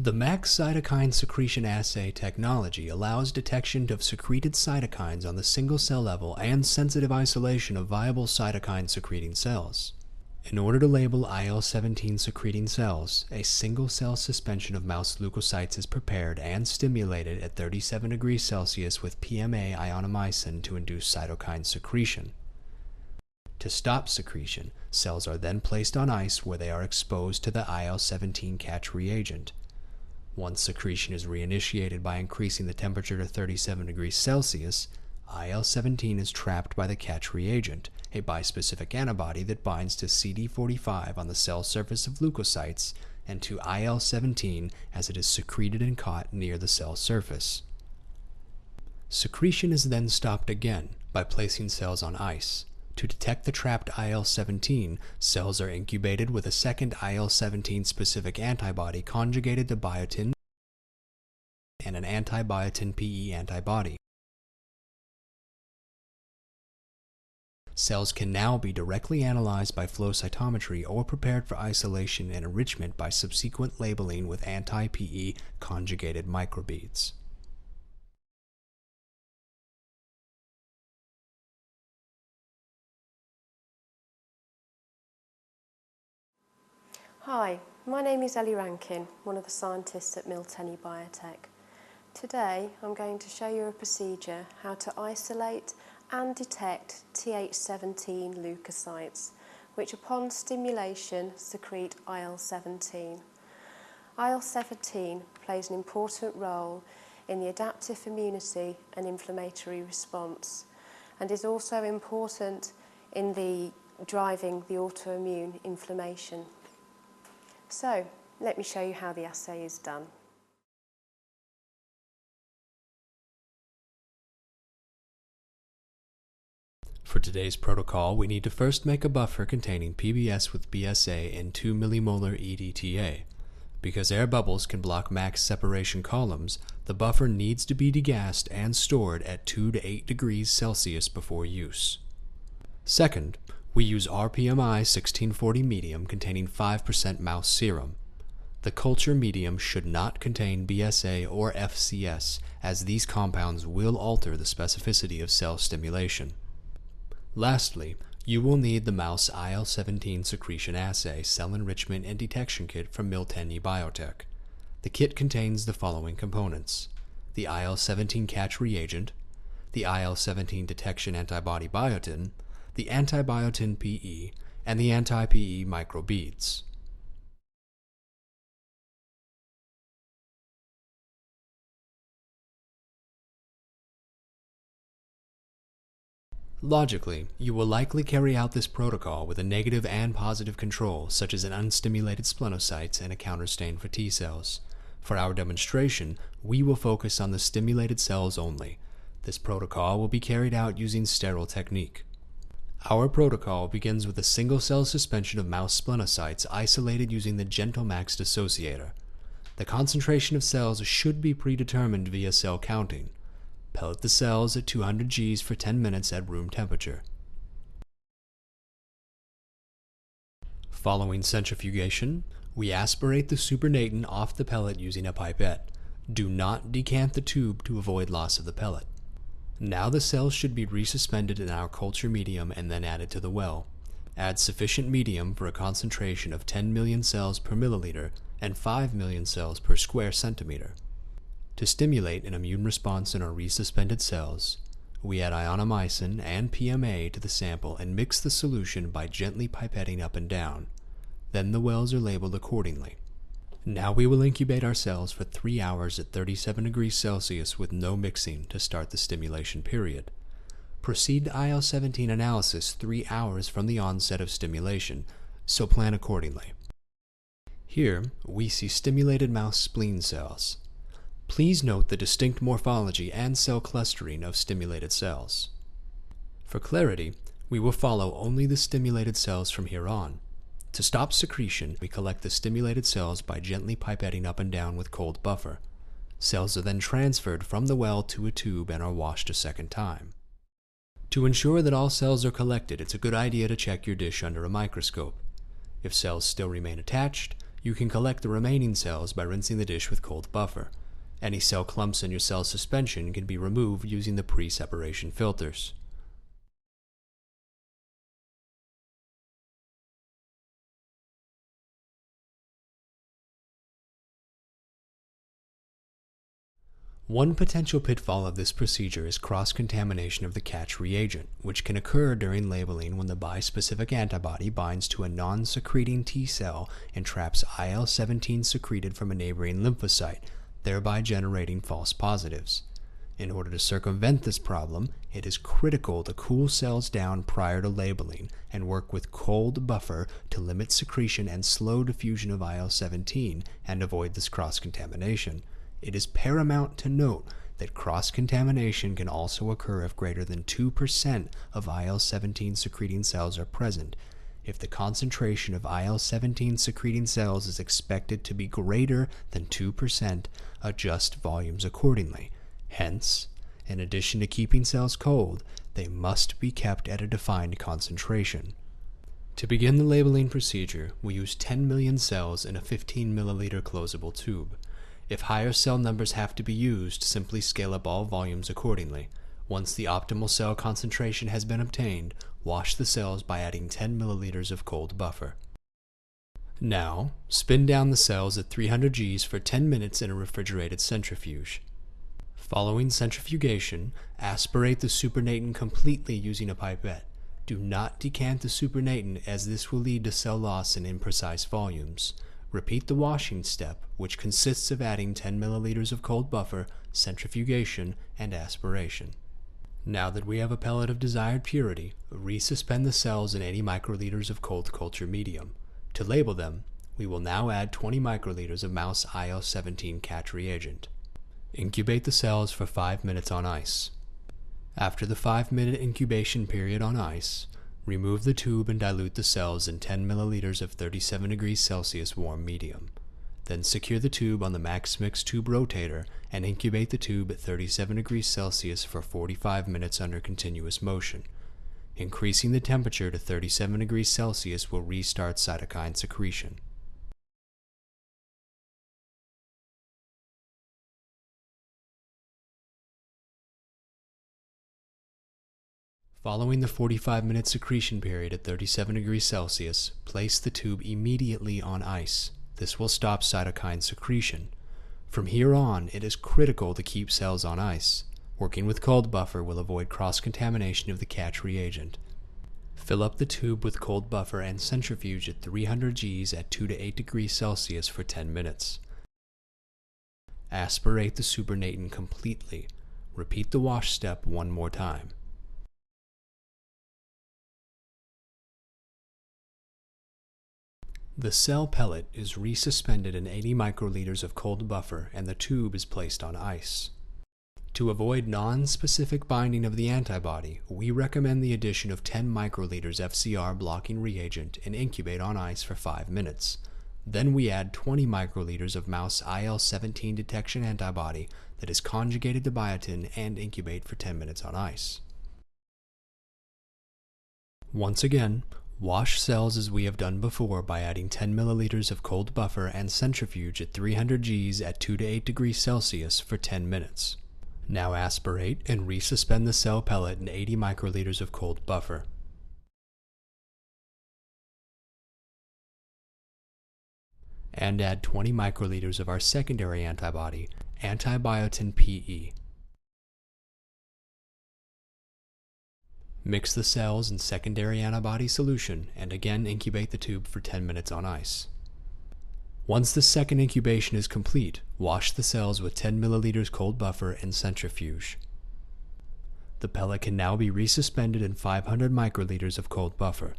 The max cytokine secretion assay technology allows detection of secreted cytokines on the single-cell level and sensitive isolation of viable cytokine-secreting cells. In order to label IL-17-secreting cells, a single-cell suspension of mouse leukocytes is prepared and stimulated at 37 degrees Celsius with PMA ionomycin to induce cytokine secretion. To stop secretion, cells are then placed on ice where they are exposed to the IL-17 catch reagent. Once secretion is reinitiated by increasing the temperature to 37 degrees Celsius, IL-17 is trapped by the catch reagent, a bispecific antibody that binds to CD45 on the cell surface of leukocytes and to IL-17 as it is secreted and caught near the cell surface. Secretion is then stopped again by placing cells on ice. To detect the trapped IL-17, cells are incubated with a second IL-17 specific antibody conjugated to biotin and an anti-biotin PE antibody. Cells can now be directly analyzed by flow cytometry or prepared for isolation and enrichment by subsequent labeling with anti-PE conjugated microbeads. Hi, my name is Ellie Rankin, one of the scientists at Miltenyi Biotech. Today I'm going to show you a procedure how to isolate and detect Th17 leukocytes, which upon stimulation secrete IL-17. IL-17 plays an important role in the adaptive immunity and inflammatory response, and is also important in driving the autoimmune inflammation. So, let me show you how the assay is done. For today's protocol, we need to first make a buffer containing PBS with BSA and 2 millimolar EDTA. Because air bubbles can block max separation columns, the buffer needs to be degassed and stored at 2 to 8 degrees Celsius before use. Second, we use RPMI 1640 medium containing 5% mouse serum. The culture medium should not contain BSA or FCS, as these compounds will alter the specificity of cell stimulation. Lastly, you will need the mouse IL-17 secretion assay, cell enrichment and detection kit from Miltenyi Biotech. The kit contains the following components: the IL-17 catch reagent, the IL-17 detection antibody biotin, the anti-biotin PE, and the anti-PE microbeads. Logically, you will likely carry out this protocol with a negative and positive control, such as an unstimulated splenocytes and a counterstain for T cells. For our demonstration, we will focus on the stimulated cells only. This protocol will be carried out using sterile technique. Our protocol begins with a single-cell suspension of mouse splenocytes isolated using the GentleMax dissociator. The concentration of cells should be predetermined via cell counting. Pellet the cells at 200 Gs for 10 minutes at room temperature. Following centrifugation, we aspirate the supernatant off the pellet using a pipette. Do not decant the tube to avoid loss of the pellet. Now the cells should be resuspended in our culture medium and then added to the well. Add sufficient medium for a concentration of 10 million cells per milliliter and 5 million cells per square centimeter. To stimulate an immune response in our resuspended cells, we add ionomycin and PMA to the sample and mix the solution by gently pipetting up and down. Then the wells are labeled accordingly. Now we will incubate our cells for 3 hours at 37 degrees Celsius with no mixing to start the stimulation period. Proceed to IL-17 analysis 3 hours from the onset of stimulation, so plan accordingly. Here, we see stimulated mouse spleen cells. Please note the distinct morphology and cell clustering of stimulated cells. For clarity, we will follow only the stimulated cells from here on. To stop secretion, we collect the stimulated cells by gently pipetting up and down with cold buffer. Cells are then transferred from the well to a tube and are washed a second time. To ensure that all cells are collected, it's a good idea to check your dish under a microscope. If cells still remain attached, You can collect the remaining cells by rinsing the dish with cold buffer. Any cell clumps in your cell suspension can be removed using the pre-separation filters. One potential pitfall of this procedure is cross-contamination of the catch reagent, which can occur during labeling when the bispecific antibody binds to a non-secreting T cell and traps IL-17 secreted from a neighboring lymphocyte, thereby generating false positives. In order to circumvent this problem, it is critical to cool cells down prior to labeling and work with cold buffer to limit secretion and slow diffusion of IL-17 and avoid this cross-contamination. It is paramount to note that cross-contamination can also occur if greater than 2% of IL-17 secreting cells are present. If the concentration of IL-17 secreting cells is expected to be greater than 2%, adjust volumes accordingly. Hence, in addition to keeping cells cold, they must be kept at a defined concentration. To begin the labeling procedure, we use 10 million cells in a 15 milliliter closable tube. If higher cell numbers have to be used, simply scale up all volumes accordingly. Once the optimal cell concentration has been obtained, wash the cells by adding 10 milliliters of cold buffer. Now, spin down the cells at 300 Gs for 10 minutes in a refrigerated centrifuge. Following centrifugation, aspirate the supernatant completely using a pipette. Do not decant the supernatant, as this will lead to cell loss in imprecise volumes. Repeat the washing step, which consists of adding 10 milliliters of cold buffer, centrifugation, and aspiration. Now that we have a pellet of desired purity, resuspend the cells in 80 microliters of cold culture medium. To label them, we will now add 20 microliters of mouse IL-17 catch reagent. Incubate the cells for 5 minutes on ice. After the 5-minute incubation period on ice, remove the tube and dilute the cells in 10 milliliters of 37 degrees Celsius warm medium. Then secure the tube on the Max Mix tube rotator and incubate the tube at 37 degrees Celsius for 45 minutes under continuous motion. Increasing the temperature to 37 degrees Celsius will restart cytokine secretion. Following the 45-minute secretion period at 37 degrees Celsius, place the tube immediately on ice. This will stop cytokine secretion. From here on, it is critical to keep cells on ice. Working with cold buffer will avoid cross-contamination of the catch reagent. Fill up the tube with cold buffer and centrifuge at 300 Gs at 2 to 8 degrees Celsius for 10 minutes. Aspirate the supernatant completely. Repeat the wash step one more time. The cell pellet is resuspended in 80 microliters of cold buffer and the tube is placed on ice. To avoid non-specific binding of the antibody, we recommend the addition of 10 microliters FCR blocking reagent and incubate on ice for 5 minutes. Then we add 20 microliters of mouse IL-17 detection antibody that is conjugated to biotin and incubate for 10 minutes on ice. Once again, wash cells as we have done before by adding 10 milliliters of cold buffer and centrifuge at 300 Gs at 2 to 8 degrees Celsius for 10 minutes. Now aspirate and resuspend the cell pellet in 80 microliters of cold buffer. And add 20 microliters of our secondary antibody, antibiotin PE. Mix the cells in secondary antibody solution and again incubate the tube for 10 minutes on ice. Once the second incubation is complete, wash the cells with 10 milliliters cold buffer and centrifuge. The pellet can now be resuspended in 500 microliters of cold buffer.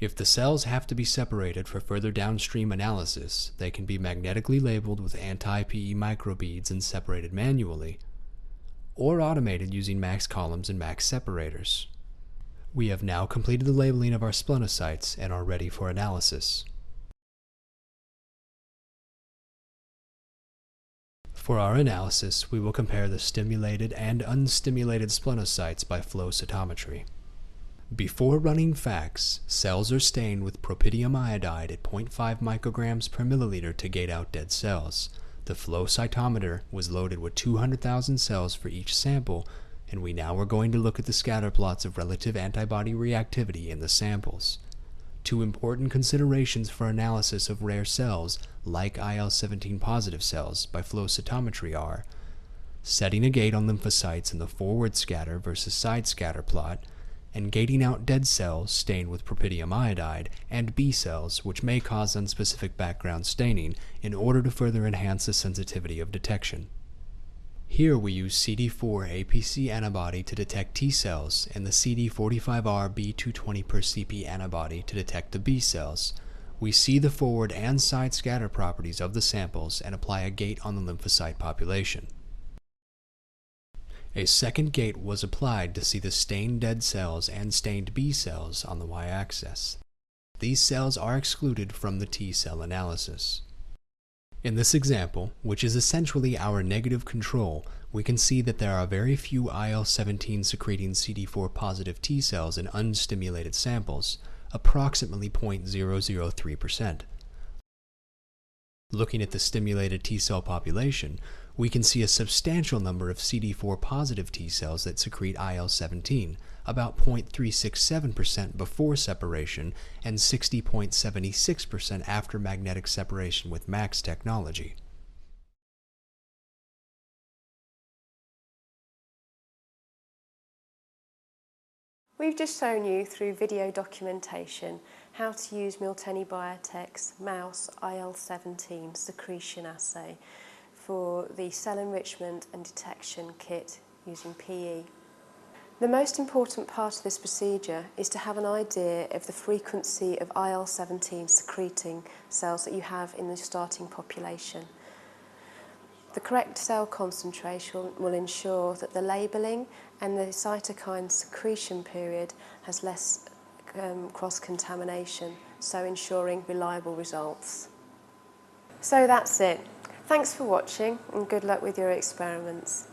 If the cells have to be separated for further downstream analysis, they can be magnetically labeled with anti-PE microbeads and separated manually, or automated using max columns and max separators. We have now completed the labeling of our splenocytes and are ready for analysis. For our analysis, we will compare the stimulated and unstimulated splenocytes by flow cytometry. Before running FACS, cells are stained with propydium iodide at 0.5 micrograms per milliliter to gate out dead cells. The flow cytometer was loaded with 200,000 cells for each sample, and we now are going to look at the scatter plots of relative antibody reactivity in the samples. Two important considerations for analysis of rare cells, like IL-17 positive cells, by flow cytometry are setting a gate on lymphocytes in the forward scatter versus side scatter plot, and gating out dead cells stained with propydium iodide and B cells, which may cause unspecific background staining, in order to further enhance the sensitivity of detection. Here we use CD4 APC antibody to detect T cells and the CD45R B220 per CP antibody to detect the B cells. We see the forward and side scatter properties of the samples and apply a gate on the lymphocyte population. A second gate was applied to see the stained dead cells and stained B cells on the y-axis. These cells are excluded from the T cell analysis. In this example, which is essentially our negative control, we can see that there are very few IL-17-secreting CD4 positive T cells in unstimulated samples, approximately 0.003%. Looking at the stimulated T cell population, we can see a substantial number of CD4 positive T cells that secrete IL-17, about 0.367% before separation and 60.76% after magnetic separation with MAX technology. We've just shown you through video documentation how to use Miltenyi Biotech's mouse IL-17 secretion assay for the cell enrichment and detection kit using PE. The most important part of this procedure is to have an idea of the frequency of IL-17 secreting cells that you have in the starting population. The correct cell concentration will ensure that the labelling and the cytokine secretion period has less cross-contamination, so ensuring reliable results. So that's it. Thanks for watching and good luck with your experiments.